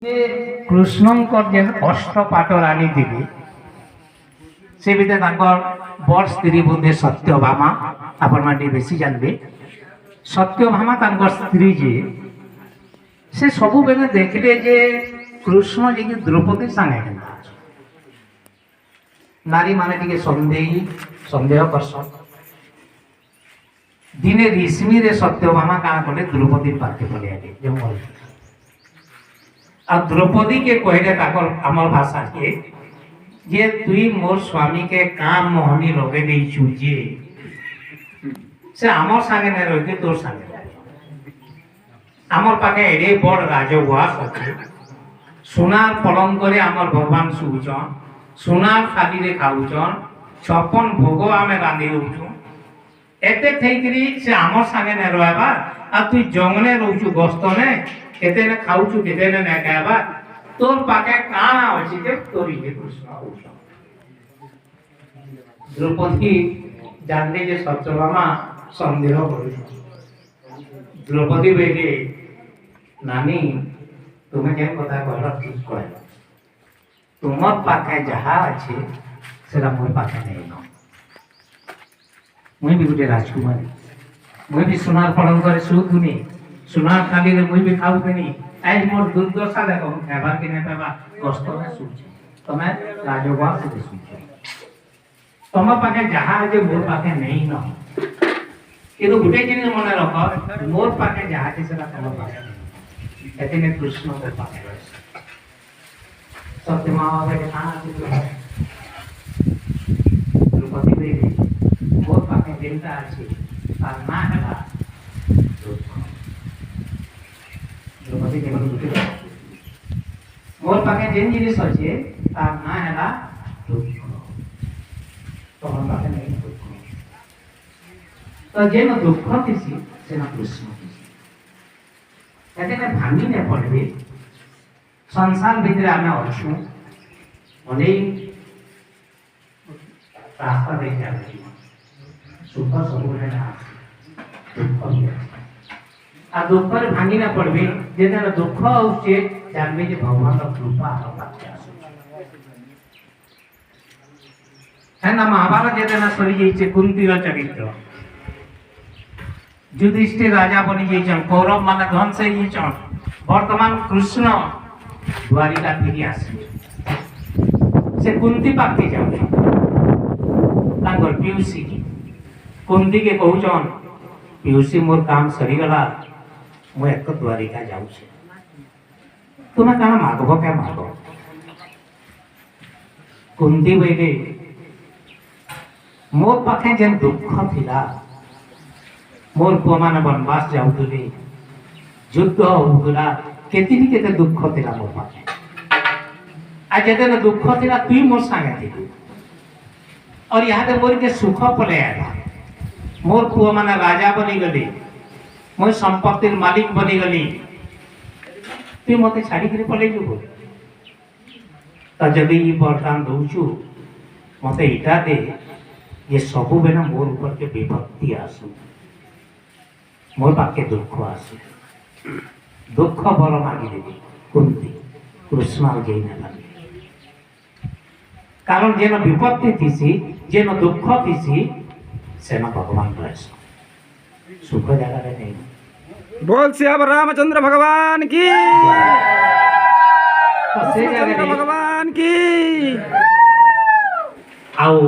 କୃଷ୍ଣଙ୍କର ଯେନ୍ ଅଷ୍ଟପାଟ ରାଣୀ ଥିଲେ ସେ ଭିତରେ ତାଙ୍କର ବଡ଼ ସ୍ତ୍ରୀ ବୋଧେ ସତ୍ୟଭାମା ଆପଣମାନେ ଟିକେ ବେଶୀ ଜାଣିବେ। ସତ୍ୟଭାମା ତାଙ୍କର ସ୍ତ୍ରୀ ଯିଏ ସେ ସବୁବେଳେ ଦେଖିଲେ ଯେ କୃଷ୍ଣ ଯିଏକି ଦ୍ରୌପଦୀ ସାଙ୍ଗେ କେନ୍ତା ଅଛି। ନାରୀମାନେ ଟିକେ ସନ୍ଦେହ କରସନ୍। ଦିନେ ରିଶ୍ମିରେ ସତ୍ୟଭାମା କାଣା କଲେ ଦ୍ରୌପଦୀ ପାଖେ ପଳେଇଲେ ଜଙ୍ଗଲ। और द्रौपदी के कहले आमर भाषा के जे तुई मोर स्वामी के काम मोहनी लगे दे छुजे से आमर संगे ने रहि तोर संगे आमर पाके एडे बड़ राजवास अछि। सोनार पलंग करे आमर भगवान सुउचन, सोनार थाली रे खाउचन, 56 भोग आमे रांधी रहउचु। एते थैकरी से आमर संगे ने रहबा आ तुई जंगले रहउचु गस्तने केते ने खाउचु केते ने खाइबा तोर पाके काना अछि के तोरी के कृष्ण होछ। द्रौपदी जानले जे सत्यभामा संदेह करू। द्रौपदी बेगे नानी तुम्हें के कथा कहला ठीक कहला तुमर पाके जहा अछि सेरा मोर पाके नै न। मुई भी गुटे राजकुमारी मुई भी सोनार पलंग करे सुधुनी सोनार थाली रे मुई भी खाउतनी आज मोर दुर्दशा देखो खाइबा कि नै पाइबा कष्ट में सुछ तमे राजवा से सुछ तम पाके जहा जे मोर पाके नै न। किंतु गुटे जिनिस मने रख मोर पाके जहा जे सेरा तम पाके एते ने कृष्ण के पाके सत्यभामा के खाना द्रौपदी बेगे मोर पाके जेंता अछि आ ना हैला द्रौपदी केवल गुटे मोर पाके जेन जिनिस अछि तार ना हैला दुख तो हम पाके नहीं दुख तो जेन दुख किसी से ना कृष्ण एते ने भांगी ने पड़बे संसार भीतर आमे अछु अनेक रास्ता देखे आछि सुख सब है ना दुख आ दुख पर भांगी ना पड़बे जेना दुख होचे जानबे जे भगवान का कृपा हम पाके आसु है ना। महाभारत जेना सरी जाइछे कुंतीर चरित्र युधिष्ठिर राजा बनी जाइछन कौरव माने धन से जाइछन वर्तमान कृष्ण द्वारिका फिरी आसे से कुंती पाके जाउ तांगर पीयूसी कुंती के कहउछन पीयूसी मोर काम सरी गला मु एक द्वारिका जाउ छे तुमे काना मागबो के मागो। कुंती बेगे मोर पाखे जेन दुख थिला मोर पुआ माने वनवास जाउतले युद्ध होउतला केतिनी केते दुख थिला मोर पाखे आ जेते दुख थिला तुई मोर संगे थिलु और यहाँ ते मोर के सुख पले आला मोर पुआ माने राजा बनी गली मोर संपत्तिर मालिक बनी गली तुई मते छाड़ी के पले जबो त जबे ई वरदान दउछु मते इटा दे ये सब बेना मोर ऊपर के विपत्ति आसु मोर पाके दुख आसु दुख बर मागी देवी कुंती कृष्ण जई ना लागे कारण जेन विपत्ति थीसी जेन दुख थीसी सेना भगवान रस सुख जगह रे नहीं बोल सियावर रामचंद्र भगवान की तो से जगह भगवान की आओ